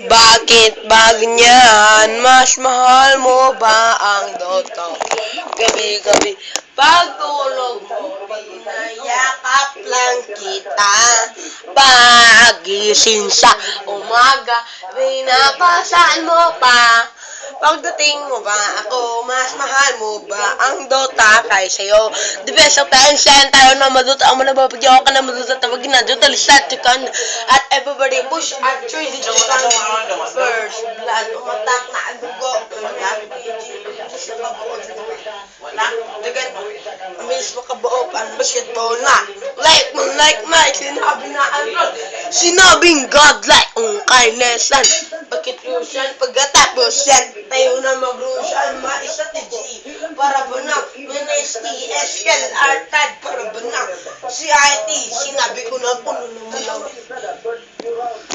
Bakit ba ganyan? Mas mahal mo ba ang Dota? Gabi-gabi pagtulog mo, pinayakap lang kita. Pagising sa umaga, pinapasaan mo pa. Pagdating mo ba ako, mas mahal mo ba ang Dota kaysa sa'yo? The best of the ancient, tayo na maduta, ang manababagyo ka na maduta, tawagin na, Dota lisat, chicken, at everybody push at trees, chicken, first blood, umatak na ang dugo, wala, dagan, miss makabuo, ang basketball na, like Mike, sinabi na ang sinabing godlike ang kindnessan. Bakit Lucian pagkatapos set tayo na mag-Lucian maisa G para ba na NSTS kel artad para ba na si IT sinabi ko na puno naman lang